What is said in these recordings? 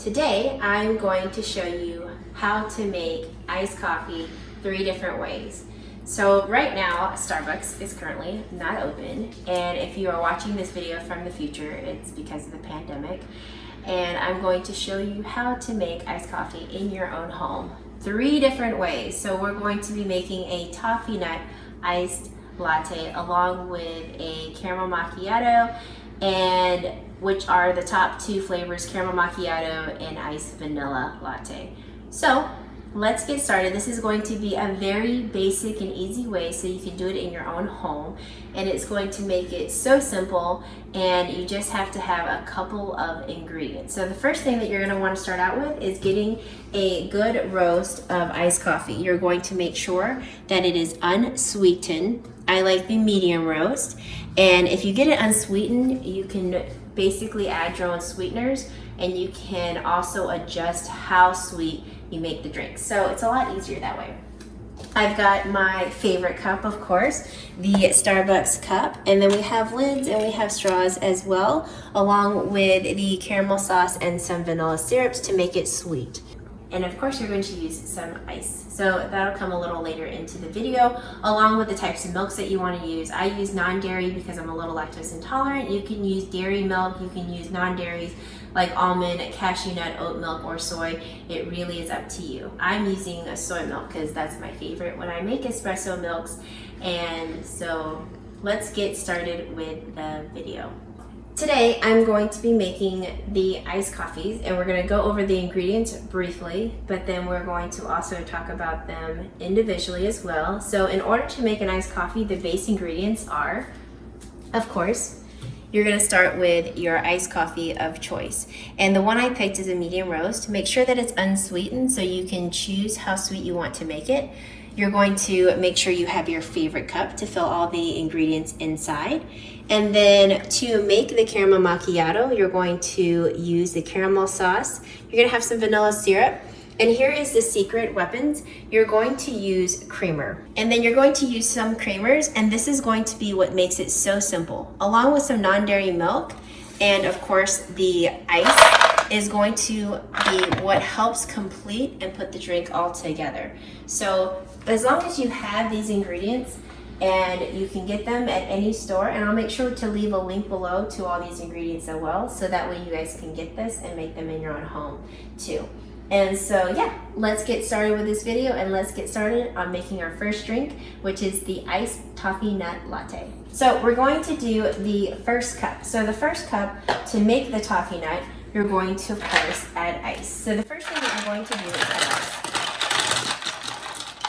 Today, I'm going to show you how to make iced coffee 3 different ways. So right now, Starbucks is currently not open, and if you are watching this video from the future, it's because of the pandemic. And I'm going to show you how to make iced coffee in your own home. 3 different ways. So we're going to be making a Toffee Nut iced latte along with a caramel macchiato, and which are the top 2 flavors, caramel macchiato and iced vanilla latte. So let's get started. This is going to be a very basic and easy way so you can do it in your own home, and it's going to make it so simple, and you just have to have a couple of ingredients. So the first thing that you're going to want to start out with is getting a good roast of iced coffee. You're going to make sure that it is unsweetened. I like the medium roast, and if you get it unsweetened, you can basically add your own sweeteners, and you can also adjust how sweet you make the drink. So it's a lot easier that way. I've got my favorite cup, of course, the Starbucks cup, and then we have lids and we have straws as well, along with the caramel sauce and some vanilla syrups to make it sweet. And of course, you're going to use some ice. So that'll come a little later into the video, along with the types of milks that you want to use. I use non-dairy because I'm a little lactose intolerant. You can use dairy milk, you can use non-dairies like almond, cashew nut, oat milk, or soy. It really is up to you. I'm using a soy milk because that's my favorite when I make espresso milks. And so let's get started with the video. Today, I'm going to be making the iced coffees, and we're going to go over the ingredients briefly, but then we're going to also talk about them individually as well. So in order to make an iced coffee, the base ingredients are, of course, you're going to start with your iced coffee of choice. And the one I picked is a medium roast. Make sure that it's unsweetened so you can choose how sweet you want to make it. You're going to make sure you have your favorite cup to fill all the ingredients inside. And then to make the caramel macchiato, you're going to use the caramel sauce. You're going to have some vanilla syrup. And here is the secret weapons. You're going to use creamer. And then you're going to use some creamers, and this is going to be what makes it so simple. Along with some non-dairy milk, and of course the ice is going to be what helps complete and put the drink all together. So as long as you have these ingredients, and you can get them at any store, and I'll make sure to leave a link below to all these ingredients as well, so that way you guys can get this and make them in your own home too. And so yeah, let's get started with this video, and let's get started on making our first drink, which is the iced Toffee Nut Latte. So we're going to do the first cup. So the first cup, to make the Toffee Nut, you're going to of course add ice. So the first thing that you're going to do is add ice.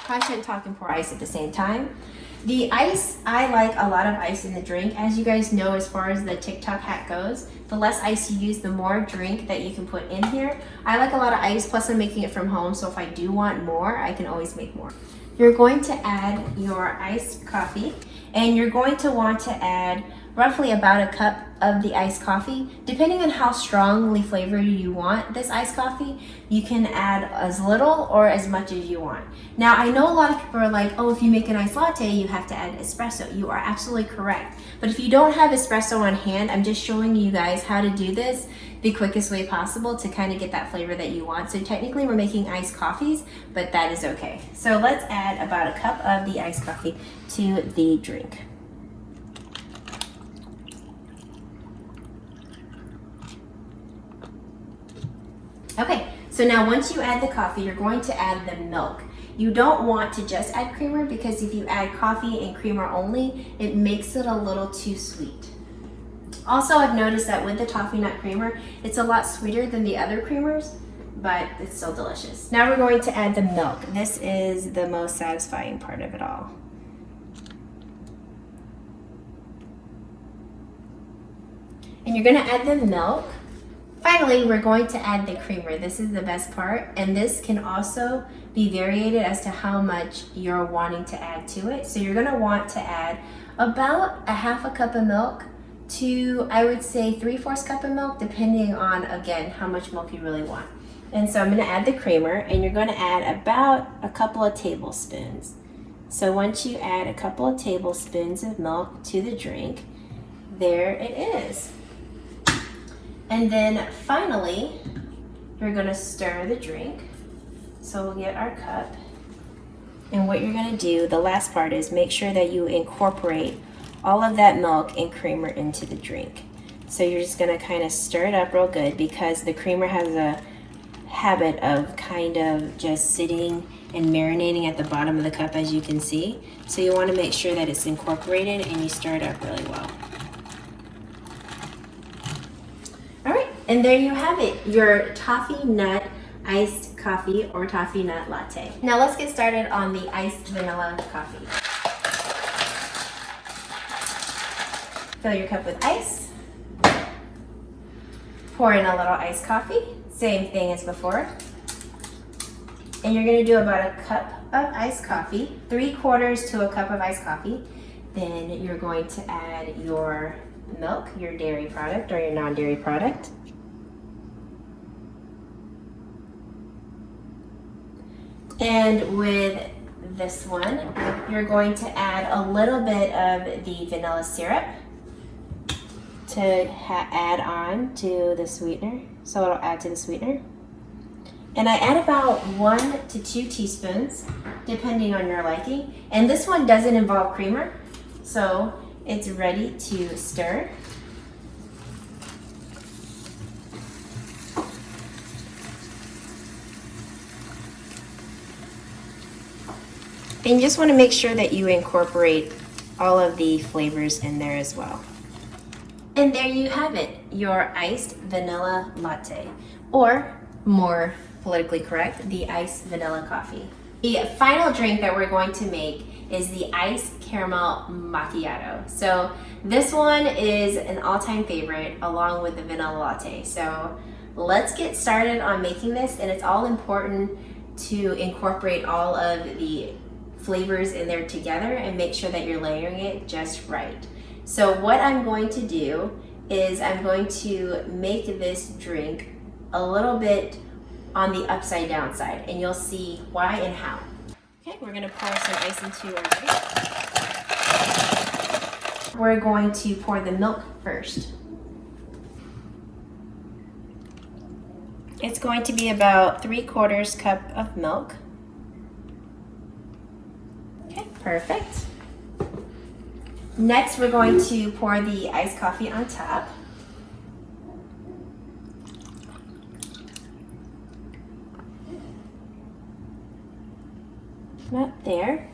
Probably shouldn't talk and pour ice at the same time. The ice, I like a lot of ice in the drink. As you guys know, as far as the TikTok hack goes, the less ice you use, the more drink that you can put in here. I like a lot of ice, plus I'm making it from home, so if I do want more, I can always make more. You're going to add your iced coffee, and you're going to want to add roughly about a cup of the iced coffee. Depending on how strongly flavored you want this iced coffee, you can add as little or as much as you want. Now, I know a lot of people are like, oh, if you make an iced latte, you have to add espresso. You are absolutely correct. But if you don't have espresso on hand, I'm just showing you guys how to do this the quickest way possible to kind of get that flavor that you want. So technically we're making iced coffees, but that is okay. So let's add about a cup of the iced coffee to the drink. Okay, so now once you add the coffee, you're going to add the milk. You don't want to just add creamer, because if you add coffee and creamer only, it makes it a little too sweet. Also, I've noticed that with the Toffee Nut creamer, it's a lot sweeter than the other creamers, but it's still delicious. Now we're going to add the milk. This is the most satisfying part of it all. And you're gonna add the milk. Finally, we're going to add the creamer. This is the best part, and this can also be variated as to how much you're wanting to add to it. So you're gonna want to add about a half a cup of milk to, I would say, 3/4 cup of milk, depending on, again, how much milk you really want. And so I'm gonna add the creamer, and you're gonna add about a couple of tablespoons. So once you add a couple of tablespoons of milk to the drink, there it is. And then finally, you're gonna stir the drink. So we'll get our cup. And what you're gonna do, the last part, is make sure that you incorporate all of that milk and creamer into the drink. So you're just gonna kind of stir it up real good, because the creamer has a habit of kind of just sitting and marinating at the bottom of the cup, as you can see. So you wanna make sure that it's incorporated and you stir it up really well. All right, and there you have it, your Toffee Nut iced coffee or Toffee Nut Latte. Now let's get started on the iced vanilla coffee. Fill your cup with ice. Pour in a little iced coffee, same thing as before. And you're gonna do about a cup of iced coffee, 3/4 to a cup of iced coffee. Then you're going to add your milk, your dairy product or your non-dairy product. And with this one, you're going to add a little bit of the vanilla syrup to add on to the sweetener. So it'll add to the sweetener. And I add about 1 to 2 teaspoons, depending on your liking. And this one doesn't involve creamer, so it's ready to stir. And you just want to make sure that you incorporate all of the flavors in there as well. And there you have it, your iced vanilla latte, or more politically correct, the iced vanilla coffee. The final drink that we're going to make is the iced caramel macchiato. So this one is an all-time favorite along with the vanilla latte. So let's get started on making this, and it's all important to incorporate all of the flavors in there together and make sure that you're layering it just right. So what I'm going to do is I'm going to make this drink a little bit on the upside down side, and you'll see why and how. Okay, we're gonna pour some ice into our drink. We're going to pour the milk first. It's going to be about 3/4 cup of milk. Okay, perfect. Next, we're going to pour the iced coffee on top. Not there.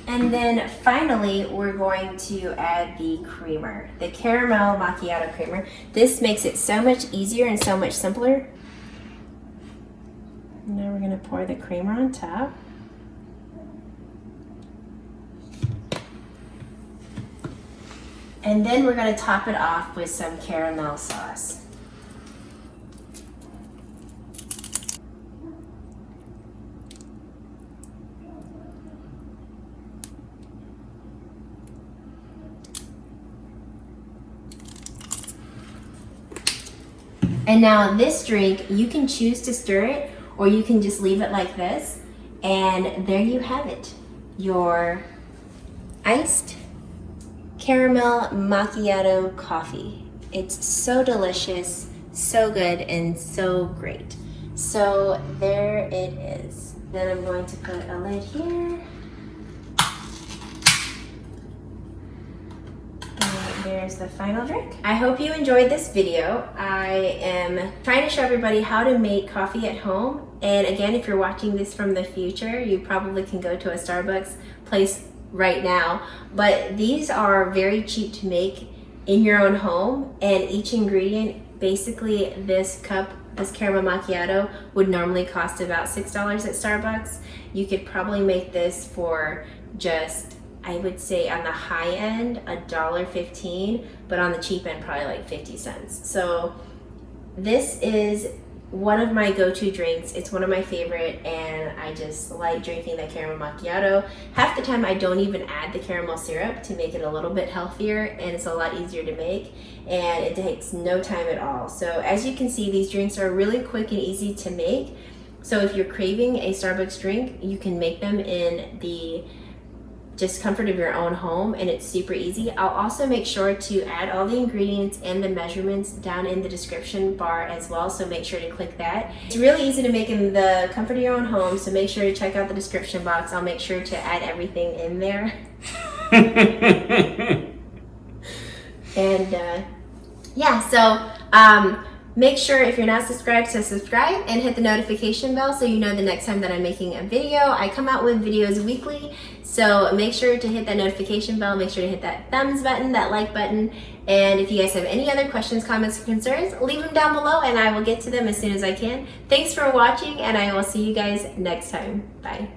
And then finally, we're going to add the creamer, the caramel macchiato creamer. This makes it so much easier and so much simpler. Now we're gonna pour the creamer on top. And then we're gonna top it off with some caramel sauce. And now this drink, you can choose to stir it or you can just leave it like this. And there you have it, your iced caramel macchiato coffee. It's so delicious, so good, and so great. So there it is. Then I'm going to put a lid here. There's the final drink. I hope you enjoyed this video. I am trying to show everybody how to make coffee at home. And again, if you're watching this from the future, you probably can go to a Starbucks place right now. But these are very cheap to make in your own home. And each ingredient, basically this cup, this caramel macchiato would normally cost about $6 at Starbucks. You could probably make this for just, I would say on the high end, $1.15, but on the cheap end, probably like 50 cents. So this is one of my go-to drinks. It's one of my favorite, and I just like drinking the caramel macchiato. Half the time I don't even add the caramel syrup to make it a little bit healthier, and it's a lot easier to make, and it takes no time at all. So as you can see, these drinks are really quick and easy to make. So if you're craving a Starbucks drink, you can make them in the just comfort of your own home, and it's super easy. I'll also make sure to add all the ingredients and the measurements down in the description bar as well, so make sure to click that. It's really easy to make in the comfort of your own home, so make sure to check out the description box. I'll make sure to add everything in there. And yeah, so make sure if you're not subscribed to subscribe and hit the notification bell so you know the next time that I'm making a video. I come out with videos weekly, so make sure to hit that notification bell, make sure to hit that thumbs button, that like button, and if you guys have any other questions, comments, or concerns, leave them down below and I will get to them as soon as I can. Thanks for watching, and I will see you guys next time. Bye.